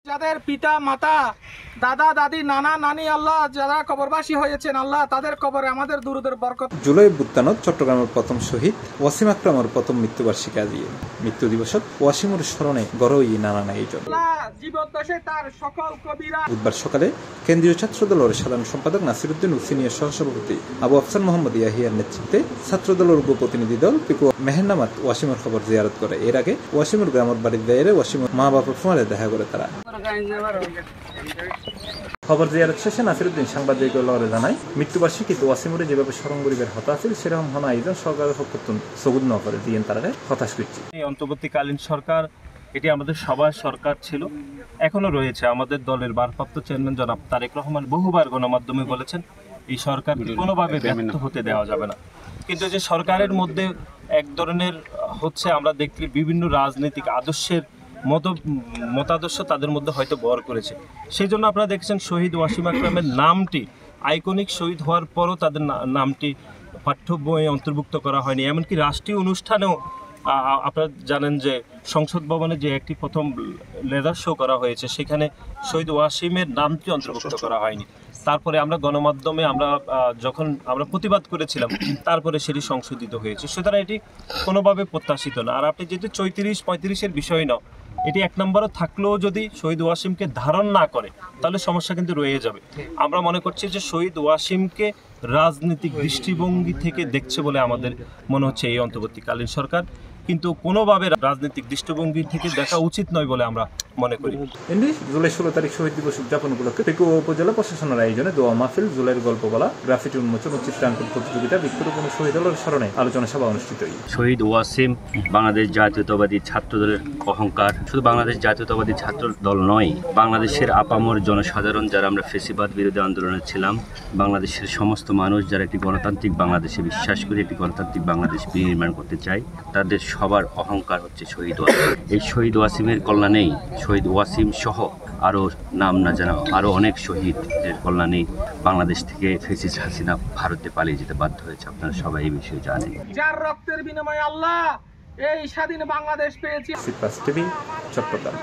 যাদের পিতা মাতা দাদা দাদি নানা নানি আল্লাহ যারা কবরবাসী হয়েছেন আল্লাহ তাদের কবরে আমাদের দুরুদের বরকত। জুলাই বুত্তানত চট্টগ্রামের প্রথম শহীদ ওয়াসিম আকরামের প্রথম মৃত্যুবার্ষিকী দিয়ে মৃত্যু দিবসত ওয়াসিমের স্মরণে গড়ই নানান আয়োজন। তার সকল কবিরা বুধবার সকালে কেন্দ্রীয় ছাত্রদলের সাধারণ সম্পাদক নাসিরউদ্দিন ও সিনিয়র সহসভাপতি আবু আফসার মোহাম্মদ ইয়াহিয়ার নেতৃত্বে ছাত্রদলের উপ প্রতিনিধি দল পিকু মেহেরনামাত ওয়াসিমের খবর জিয়ারত করে। এর আগে ওয়াসিমের গ্রামের বাড়ির দায়েরে ওয়াসিমের মা বাবার ফোনে দেখা করে তারা। খবর জিয়ারত শেষে নাসিরউদ্দিন সাংবাদিকদের জানায় মৃত্যুবার্ষিকীতে ওয়াসিমুরে যেভাবে স্মরণ করিবার হতা আছে সেরকম হন আয়োজন সরকারের পক্ষতুন সবুজ ন করে দিয়ে তারা হতাশ করছে। এই অন্তর্বর্তীকালীন সরকার এটি আমাদের সবার সরকার ছিল, এখনো রয়েছে। আমাদের দলের ভারপ্রাপ্ত চেয়ারম্যান জনাব তারেক রহমান বহুবার গণমাধ্যমে বলেছেন এই সরকার কোনোভাবে ব্যর্থ হতে দেওয়া যাবে না। কিন্তু যে সরকারের মধ্যে এক ধরনের হচ্ছে আমরা দেখতে বিভিন্ন রাজনৈতিক আদর্শের মতাদর্শ তাদের মধ্যে হয়তো বর করেছে। সেই জন্য আপনারা দেখছেন শহীদ ওয়াসিম আকরামের নামটি আইকনিক শহীদ হওয়ার পরও তাদের নামটি পাঠ্য বইয়ে অন্তর্ভুক্ত করা হয়নি। এমনকি রাষ্ট্রীয় অনুষ্ঠানেও আপনারা জানেন যে সংসদ ভবনে যে একটি প্রথম লেজার শো করা হয়েছে সেখানে শহীদ ওয়াসিমের নামটি অন্তর্ভুক্ত করা হয়নি। তারপরে আমরা গণমাধ্যমে যখন আমরা প্রতিবাদ করেছিলাম তারপরে সেটি সংশোধিত হয়েছে। সুতরাং এটি কোনোভাবে প্রত্যাশিত না। আর আপনি যেহেতু 34-35-এর বিষয় না, এটি এক নম্বরও থাকলেও যদি শহীদ ওয়াসিমকে ধারণ না করে তাহলে সমস্যা কিন্তু রয়ে যাবে। আমরা মনে করছি যে শহীদ ওয়াসিমকে রাজনৈতিক দৃষ্টিভঙ্গি থেকে দেখছে বলে আমাদের মনে হচ্ছে এই অন্তর্বর্তীকালীন সরকার, কিন্তু কোনোভাবে রাজনৈতিক দৃষ্টিভঙ্গি থেকে দেখা উচিত নয় বলে আমরা মনে করি। জুলাই 16 তারিখ শহীদ দিবস উদযাপন উপলক্ষে পেকু উপজেলা প্রশাসনের আয়োজনে দোয়া মাহফিল, জুলাইয়ের গল্প বলা, গ্রাফিটি উন্মোচন ও চিত্রাঙ্কন প্রতিযোগিতা, বৃক্ষরোপণ ও শহীদ দলের স্মরণে আলোচনা সভা অনুষ্ঠিত। শহীদ ওয়াসিম বাংলাদেশ জাতীয়তাবাদী ছাত্র দলের অহংকার। শুধু বাংলাদেশ জাতীয়তাবাদী ছাত্র দল নয়, বাংলাদেশের আপামর জনসাধারণ যারা আমরা ফেসিবাদ বিরোধী আন্দোলনে ছিলাম, বাংলাদেশের সমস্ত মানুষ যারা একটি গণতান্ত্রিক বাংলাদেশে বিশ্বাস করে একটি গণতান্ত্রিক বাংলাদেশ বিনির্মাণ করতে চায়, তাদের সবার অহংকার হচ্ছে শহীদ ওয়াসিম। এই শহীদ ওয়াসিমের কল্যাণেই, শহীদ ওয়াসিম সহ আরও নাম না জানা আরও অনেক শহীদের কল্যাণেই বাংলাদেশ থেকে ফেসিস হাসিনা ভারতে পালিয়ে যেতে বাধ্য হয়েছে। আপনারা সবাই এই বিষয়ে জানেন। যার রক্তের বিনিময়ে আল্লাহ এই স্বাধীন বাংলাদেশ পেয়েছি। সিপাস টিভি, চট্টগ্রাম।